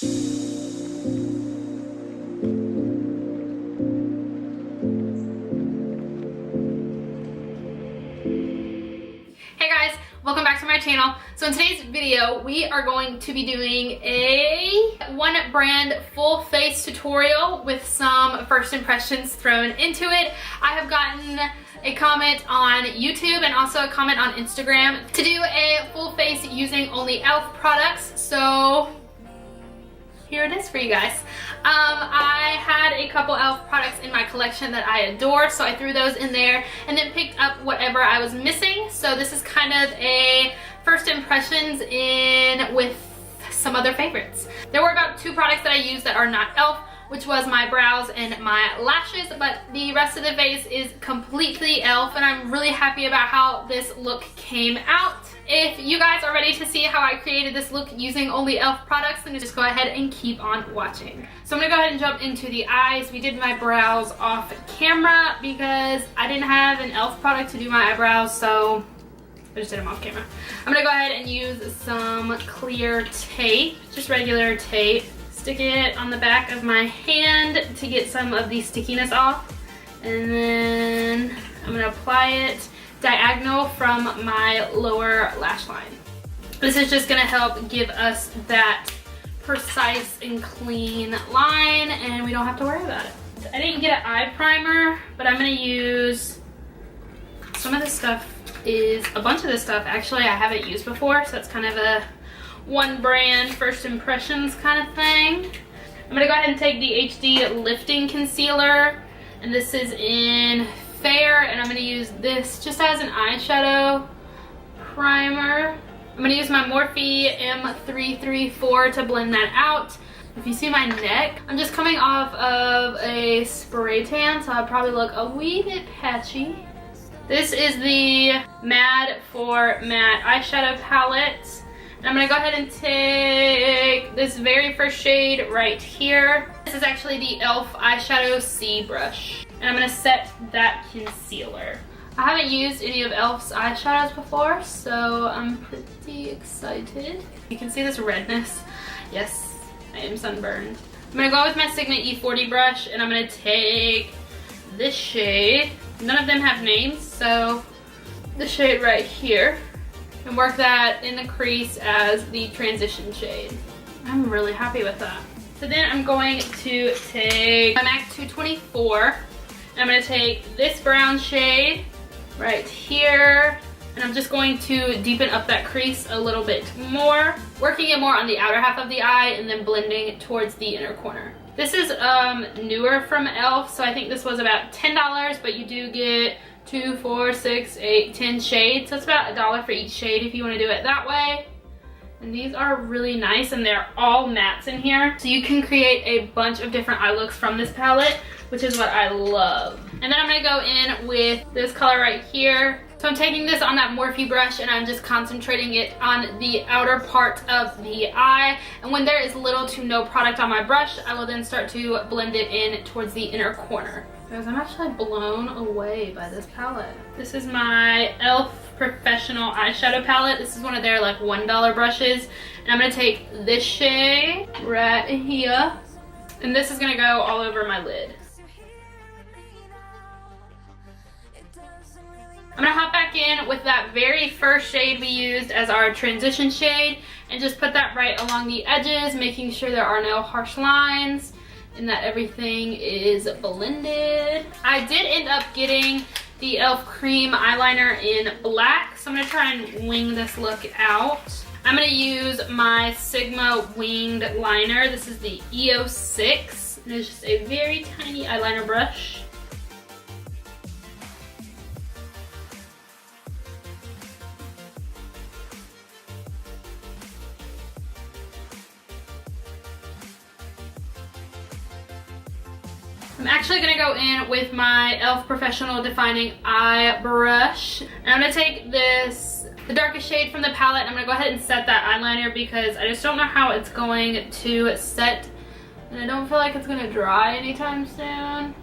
Welcome back to my channel. So in today's video, we are going to be doing a one brand full face tutorial with some first impressions thrown into it. I have gotten a comment on YouTube and also a comment on Instagram to do a full face using only e.l.f. products. So here it is for you guys. I had a couple e.l.f. products in my collection that I adore, so I threw those in there and then picked up whatever I was missing. So this is kind of a first impressions in with some other favorites. There were about 2 products that I used that are not e.l.f., which was my brows and my lashes, but the rest of the face is completely e.l.f., and I'm really happy about how this look came out. If you guys are ready to see how I created this look using only e.l.f. products, then just go ahead and keep on watching. So I'm gonna go ahead and jump into the eyes. We did my brows off camera because I didn't have an e.l.f. product to do my eyebrows, so I just did them off camera. I'm gonna go ahead and use some clear tape, just regular tape. Stick it on the back of my hand to get some of the stickiness off. And then I'm gonna apply it diagonal from my lower lash line. This is just gonna help give us that precise and clean line, and we don't have to worry about it. I didn't get an eye primer, but I'm gonna use some of this stuff. A bunch of this stuff actually I haven't used before, so that's kind of a one brand first impressions kind of thing. I'm gonna go ahead and take the HD lifting concealer, and this is in Fair, and I'm gonna use this just as an eyeshadow primer. I'm gonna use my Morphe M334 to blend that out. If you see my neck, I'm just coming off of a spray tan, so I'll probably look a wee bit patchy. This is the Mad for Matte eyeshadow palette. And I'm gonna go ahead and take this very first shade right here. This is actually the e.l.f. eyeshadow C brush. And I'm gonna set that concealer. I haven't used any of e.l.f.'s eyeshadows before, so I'm pretty excited. You can see this redness. Yes, I am sunburned. I'm gonna go with my Sigma E40 brush, and I'm gonna take this shade. None of them have names, so the shade right here, and work that in the crease as the transition shade. I'm really happy with that. So then I'm going to take my MAC 224, and I'm going to take this brown shade right here, and I'm just going to deepen up that crease a little bit more, working it more on the outer half of the eye and then blending it towards the inner corner. This is newer from e.l.f., so I think this was about $10, but you do get 2, 4, 6, 8, 10 shades, so it's about $1 for each shade if you want to do it that way. And these are really nice, and they're all mattes in here, so you can create a bunch of different eye looks from this palette, which is what I love. And then I'm going to go in with this color right here. So I'm taking this on that Morphe brush, and I'm just concentrating it on the outer part of the eye. And when there is little to no product on my brush, I will then start to blend it in towards the inner corner. Guys, I'm actually blown away by this palette. This is my e.l.f. Professional Eyeshadow Palette. This is one of their like $1 brushes. And I'm going to take this shade right here. And this is going to go all over my lid. I'm going to hop back in with that very first shade we used as our transition shade and just put that right along the edges, making sure there are no harsh lines and that everything is blended. I did end up getting the e.l.f. cream eyeliner in black, so I'm going to try and wing this look out. I'm going to use my Sigma winged liner. This is the E06, and it's just a very tiny eyeliner brush. I'm actually going to go in with my e.l.f. Professional Defining Eye Brush. And I'm going to take this, the darkest shade from the palette, and I'm going to go ahead and set that eyeliner because I just don't know how it's going to set. And I don't feel like it's going to dry anytime soon.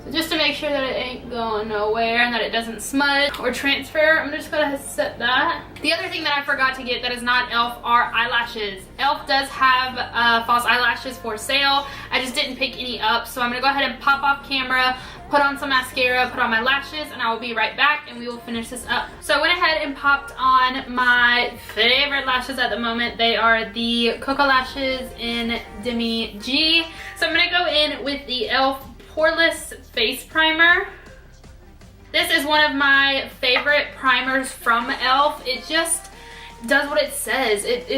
So just to make sure that it ain't going nowhere and that it doesn't smudge or transfer, I'm just gonna set that. The other thing that I forgot to get that is not e.l.f. are eyelashes. e.l.f. does have false eyelashes for sale. I just didn't pick any up, so I'm gonna go ahead and pop off camera, put on some mascara, put on my lashes, and I will be right back and we will finish this up. So I went ahead and popped on my favorite lashes at the moment. They are the Cocoa Lashes in Demi G. So I'm gonna go in with the e.l.f. Poreless Face Primer. This is one of my favorite primers from e.l.f. It just does what it says. It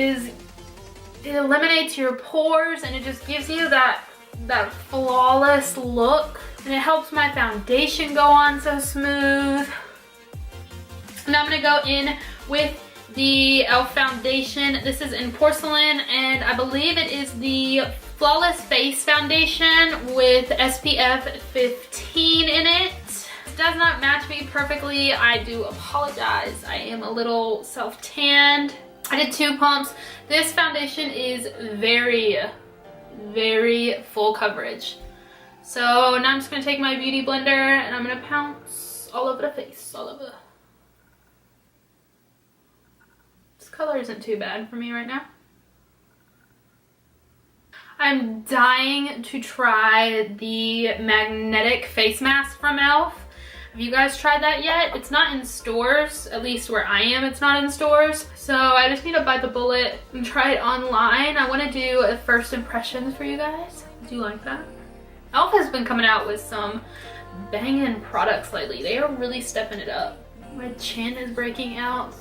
eliminates your pores and it just gives you that flawless look. And it helps my foundation go on so smooth. Now I'm gonna go in with the e.l.f. foundation. This is in Porcelain and I believe it is the Flawless Face Foundation with SPF 15 in it. It does not match me perfectly. I do apologize. I am a little self-tanned. I did 2 pumps. This foundation is very, very full coverage. So now I'm just gonna take my beauty blender and I'm gonna pounce all over the face, all over. This color isn't too bad for me right now. I'm dying to try the magnetic face mask from e.l.f. Have you guys tried that yet? It's not in stores, at least where I am, it's not in stores. So I just need to bite the bullet and try it online. I want to do a first impressions for you guys. Do you like that? e.l.f. has been coming out with some banging products lately. They are really stepping it up. My chin is breaking out.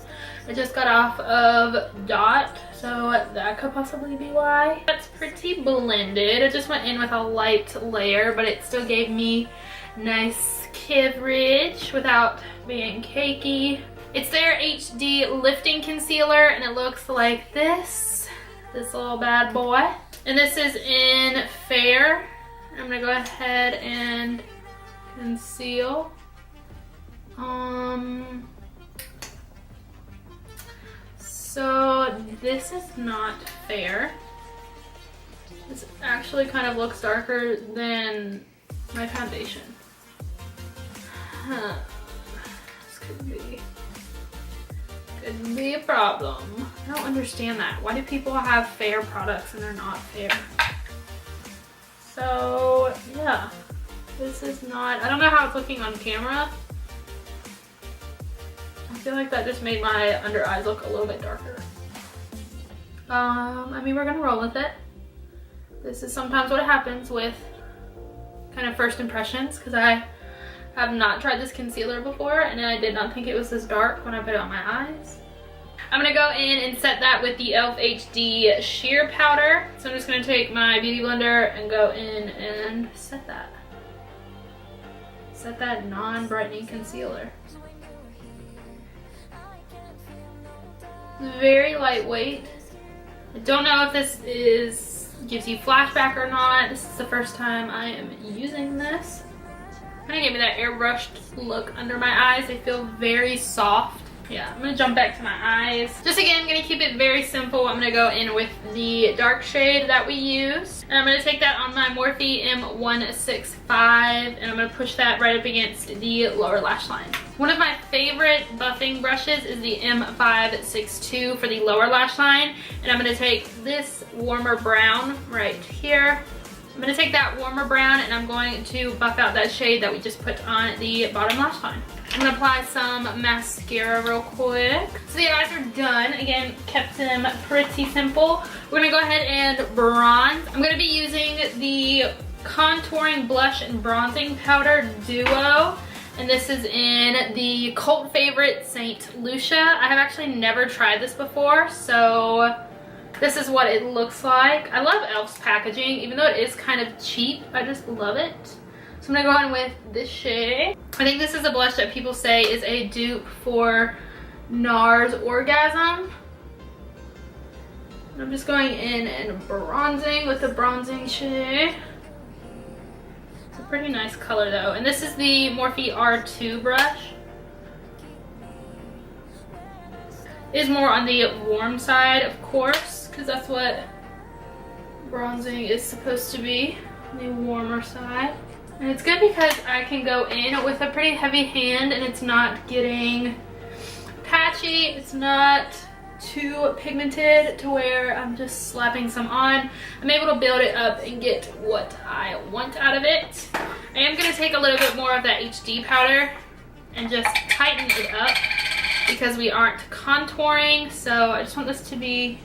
I just got off of Dot, so that could possibly be why. That's pretty blended. I just went in with a light layer, but it still gave me nice coverage without being cakey. It's their HD lifting concealer and it looks like this little bad boy. And this is in Fair. I'm gonna go ahead and conceal. So this is not Fair. This actually kind of looks darker than my foundation. This could be a problem. I don't understand that. Why do people have Fair products and they're not Fair? So yeah, this is not, I don't know how it's looking on camera. I feel like that just made my under eyes look a little bit darker. I mean, we're gonna roll with it. This is sometimes what happens with kind of first impressions, because I have not tried this concealer before and I did not think it was this dark when I put it on my eyes. I'm gonna go in and set that with the e.l.f. HD Sheer Powder. So I'm just gonna take my beauty blender and go in and set that. Set that non-brightening concealer. Very lightweight. I don't know if this gives you flashback or not. This is the first time I am using this. Kind of give me that airbrushed look under my eyes. They feel very soft. Yeah, I'm gonna jump back to my eyes. Just again, I'm gonna keep it very simple. I'm gonna go in with the dark shade that we use. And I'm gonna take that on my Morphe M165 and I'm gonna push that right up against the lower lash line. One of my favorite buffing brushes is the M562 for the lower lash line. And I'm gonna take this warmer brown right here. I'm gonna take that warmer brown and I'm going to buff out that shade that we just put on the bottom lash line. I'm gonna apply some mascara real quick. So the eyes are done. Again, kept them pretty simple. We're gonna go ahead and bronze. I'm gonna be using the Contouring Blush and Bronzing Powder Duo. And this is in the cult favorite Saint Lucia. I have actually never tried this before, so this is what it looks like. I love e.l.f.'s packaging, even though it is kind of cheap. I just love it. So I'm gonna go in with this shade. I think this is a blush that people say is a dupe for NARS Orgasm. And I'm just going in and bronzing with the bronzing shade. It's a pretty nice color though. And this is the Morphe R2 brush. It is more on the warm side, of course, because that's what bronzing is supposed to be, the warmer side. And it's good because I can go in with a pretty heavy hand and it's not getting patchy. It's not too pigmented to where I'm just slapping some on. I'm able to build it up and get what I want out of it. I am going to take a little bit more of that HD powder and just tighten it up because we aren't contouring. So I just want this to be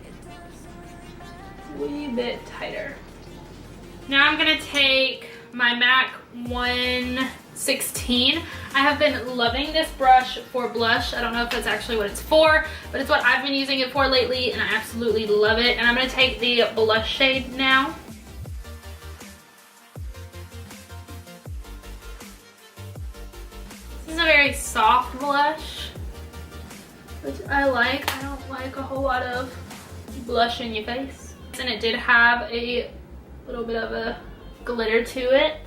a wee bit tighter. Now I'm going to take my MAC 116. I have been loving this brush for blush. I don't know if that's actually what it's for, but it's what I've been using it for lately and I absolutely love it. And I'm going to take the blush shade now. This is a very soft blush, which I like. I don't like a whole lot of blush in your face. And it did have a little bit of a glitter to it.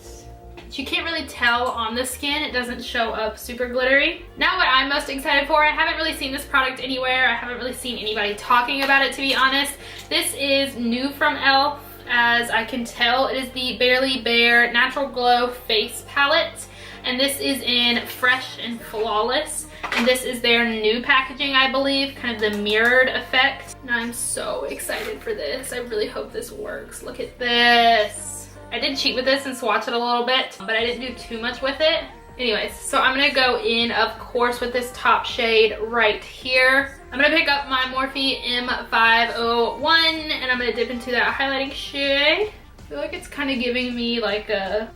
You can't really tell on the skin. It doesn't show up super glittery. Now what I'm most excited for, I haven't really seen this product anywhere. I haven't really seen anybody talking about it, to be honest. This is new from e.l.f. as I can tell. It is the Barely Bare Natural Glow Face Palette. And this is in Fresh and Flawless. And this is their new packaging, I believe, kind of the mirrored effect. And I'm so excited for this. I really hope this works. Look at this. I did cheat with this and swatch it a little bit, but I didn't do too much with it. Anyways, so I'm gonna go in, of course, with this top shade right here. I'm gonna pick up my Morphe M501 and I'm gonna dip into that highlighting shade. I feel like it's kind of giving me like a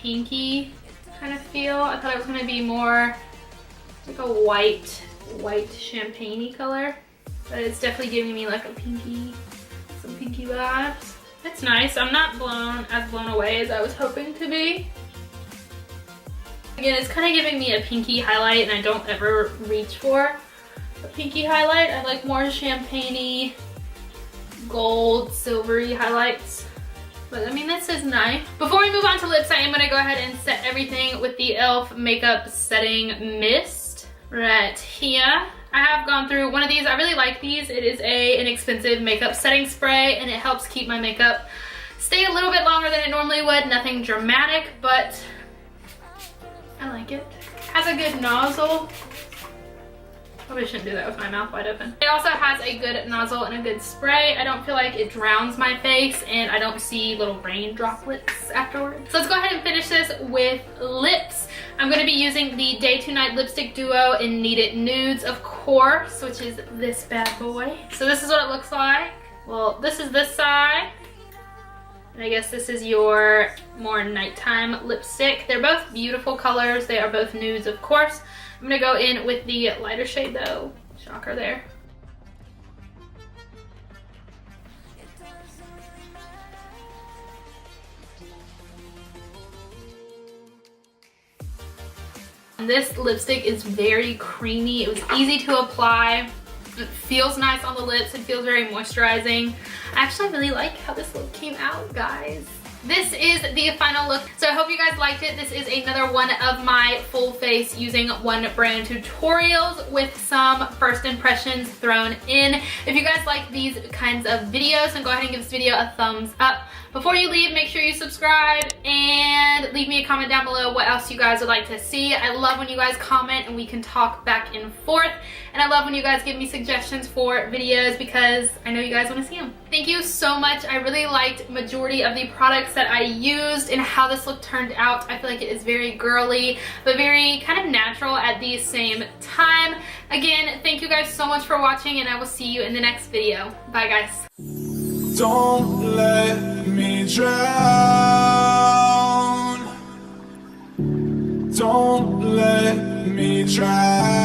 pinky kind of feel. I thought it was gonna be more like a white champagne-y color, but it's definitely giving me like a pinky, some pinky vibes. It's nice. I'm not as blown away as I was hoping to be. Again, it's kind of giving me a pinky highlight and I don't ever reach for a pinky highlight. I like more champagne-y, gold, silvery highlights. But I mean, this is nice. Before we move on to lips, I am gonna go ahead and set everything with the e.l.f. Makeup Setting Mist right here. I have gone through one of these. I really like these. It is an inexpensive makeup setting spray and it helps keep my makeup stay a little bit longer than it normally would. Nothing dramatic, but I like it. Has a good nozzle. Probably shouldn't do that with my mouth wide open. It also has a good nozzle and a good spray. I don't feel like it drowns my face and I don't see little rain droplets afterwards. So let's go ahead and finish this with lips. I'm going to be using the Day to Night Lipstick Duo in Need It Nudes, of course, which is this bad boy. So this is what it looks like. Well, this is this side. And I guess this is your more nighttime lipstick. They're both beautiful colors. They are both nudes, of course. I'm gonna go in with the lighter shade though. Shocker there. And this lipstick is very creamy. It was easy to apply. It feels nice on the lips. It feels very moisturizing. I actually really like how this look came out, guys. This is the final look. So I hope you guys liked it. This is another one of my full face using one brand tutorials with some first impressions thrown in. If you guys like these kinds of videos, then go ahead and give this video a thumbs up. Before you leave, make sure you subscribe and leave me a comment down below what else you guys would like to see. I love when you guys comment and we can talk back and forth. And I love when you guys give me suggestions for videos because I know you guys want to see them. Thank you so much. I really liked majority of the products that I used and how this look turned out. I feel like it is very girly, but very kind of natural at the same time. Again, thank you guys so much for watching and I will see you in the next video. Bye guys. Don't let me drown. Don't let me drown.